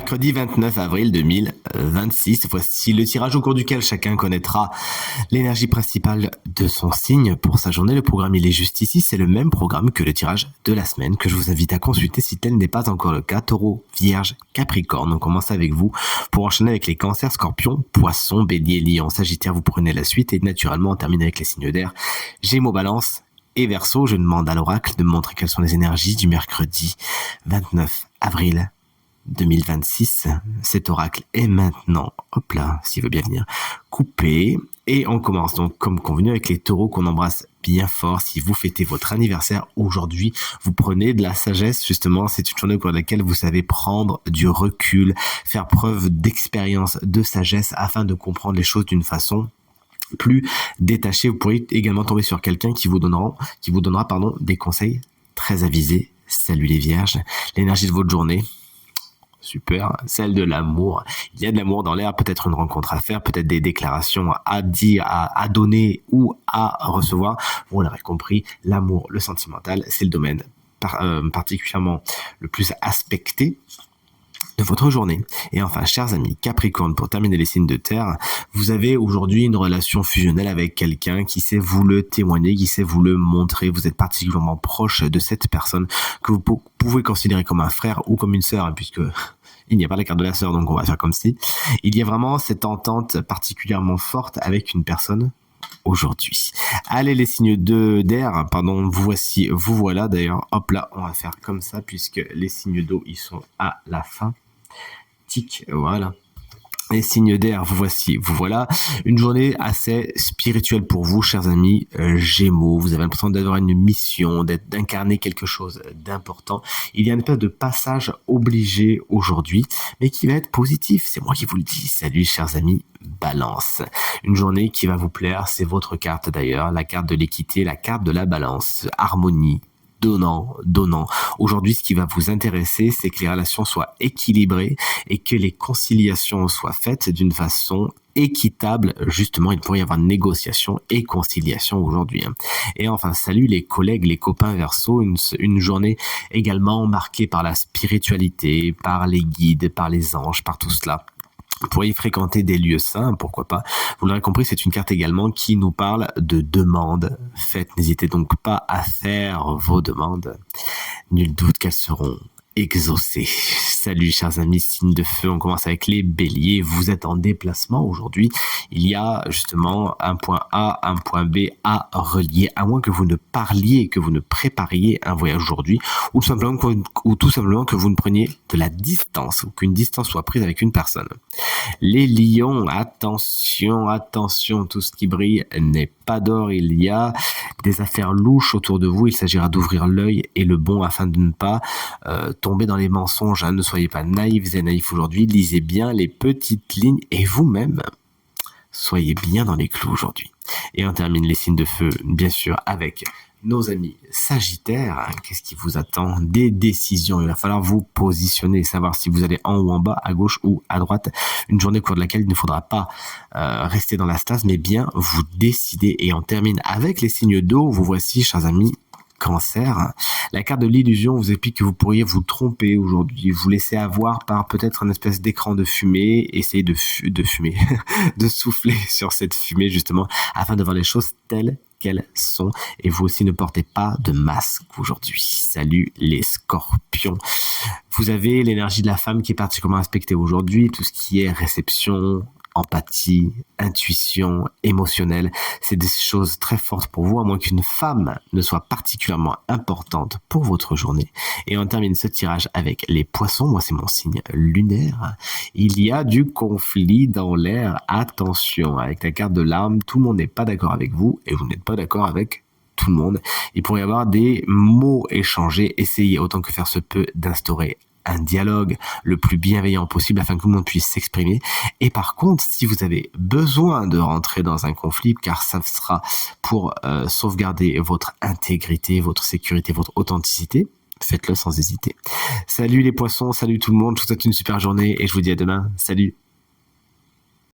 mercredi 29 avril 2026. Voici le tirage au cours duquel chacun connaîtra l'énergie principale de son signe pour sa journée. Le programme, il est juste ici. C'est le même programme que le tirage de la semaine que je vous invite à consulter si tel n'est pas encore le cas. Taureau, Vierge, Capricorne. On commence avec vous pour enchaîner avec les cancers, scorpions, poissons, bélier, lion, sagittaire. Vous prenez la suite et naturellement on termine avec les signes d'air. Gémeaux, balance et Verseau. Je demande à l'oracle de me montrer quelles sont les énergies du mercredi 29 avril 2026. Cet oracle est maintenant, hop là, s'il veut bien venir, coupé. Et on commence donc comme convenu avec les taureaux qu'on embrasse bien fort. Si vous fêtez votre anniversaire aujourd'hui, vous prenez de la sagesse. Justement, c'est une journée au cours de laquelle vous savez prendre du recul, faire preuve d'expérience, de sagesse afin de comprendre les choses d'une façon plus détachée. Vous pourriez également tomber sur quelqu'un qui vous donnera des conseils très avisés. Salut les vierges. L'énergie de votre journée, super, celle de l'amour. Il y a de l'amour dans l'air, peut-être une rencontre à faire, peut-être des déclarations à dire, à donner ou à recevoir. Vous l'aurez compris, l'amour, le sentimental, c'est le domaine particulièrement le plus aspecté de votre journée. Et enfin, chers amis Capricorne, pour terminer les signes de terre, vous avez aujourd'hui une relation fusionnelle avec quelqu'un qui sait vous le témoigner, qui sait vous le montrer. Vous êtes particulièrement proche de cette personne que vous pouvez considérer comme un frère ou comme une sœur, puisque il n'y a pas la carte de la sœur, donc on va faire comme si. Il y a vraiment cette entente particulièrement forte avec une personne aujourd'hui. Allez, les signes d'air, vous voilà d'ailleurs. Hop là, on va faire comme ça puisque les signes d'eau, ils sont à la fin. Tic, voilà. Les signes d'air, vous voilà. Une journée assez spirituelle pour vous, chers amis Gémeaux. Vous avez l'impression d'avoir une mission, d'incarner quelque chose d'important. Il y a une espèce de passage obligé aujourd'hui, mais qui va être positif. C'est moi qui vous le dis. Salut, chers amis Balance. Une journée qui va vous plaire. C'est votre carte d'ailleurs, la carte de l'équité, la carte de la balance, harmonie. Donnant. Aujourd'hui, ce qui va vous intéresser, c'est que les relations soient équilibrées et que les conciliations soient faites d'une façon équitable. Justement, il pourrait y avoir négociation et conciliation aujourd'hui. Et enfin, salut les collègues, les copains Verseau, une journée également marquée par la spiritualité, par les guides, par les anges, par tout cela. Vous pourriez fréquenter des lieux saints, pourquoi pas. Vous l'aurez compris, c'est une carte également qui nous parle de demandes faites. N'hésitez donc pas à faire vos demandes. Nul doute qu'elles seront exaucées. Salut chers amis signes de feu, on commence avec les béliers. Vous êtes en déplacement aujourd'hui. Il y a justement un point A, un point B à relier, à moins que vous ne parliez, que vous ne prépariez un voyage aujourd'hui, ou tout simplement que vous ne preniez de la distance, ou qu'une distance soit prise avec une personne. Les lions, attention, tout ce qui brille n'est pas d'or. Il y a des affaires louches autour de vous. Il s'agira d'ouvrir l'œil et le bon afin de ne pas tomber dans les mensonges. Ne soyez pas naïfs et naïfs aujourd'hui. Lisez bien les petites lignes et vous-même, soyez bien dans les clous aujourd'hui. Et on termine les signes de feu, bien sûr, avec nos amis Sagittaires. Qu'est-ce qui vous attend? Des décisions. Il va falloir vous positionner, savoir si vous allez en haut, en bas, à gauche ou à droite. Une journée au cours de laquelle il ne faudra pas rester dans la stase, mais bien vous décider. Et on termine avec les signes d'eau. Vous voici, chers amis Cancer. La carte de l'illusion vous explique que vous pourriez vous tromper aujourd'hui, vous laisser avoir par peut-être une espèce d'écran de fumée, essayer de fumer, de souffler sur cette fumée justement, afin de voir les choses telles qu'elles sont. Et vous aussi ne portez pas de masque aujourd'hui. Salut les scorpions. Vous avez l'énergie de la femme qui est particulièrement respectée aujourd'hui, tout ce qui est réception, empathie, intuition, émotionnelle, c'est des choses très fortes pour vous, à moins qu'une femme ne soit particulièrement importante pour votre journée. Et on termine ce tirage avec les poissons. Moi, c'est mon signe lunaire. Il y a du conflit dans l'air. Attention, avec la carte de l'arme, tout le monde n'est pas d'accord avec vous et vous n'êtes pas d'accord avec tout le monde. Il pourrait y avoir des mots échangés. Essayez autant que faire se peut d'instaurer un dialogue le plus bienveillant possible afin que tout le monde puisse s'exprimer. Et par contre, si vous avez besoin de rentrer dans un conflit, car ça sera pour sauvegarder votre intégrité, votre sécurité, votre authenticité, faites-le sans hésiter. Salut les poissons, salut tout le monde, je vous souhaite une super journée et je vous dis à demain. Salut!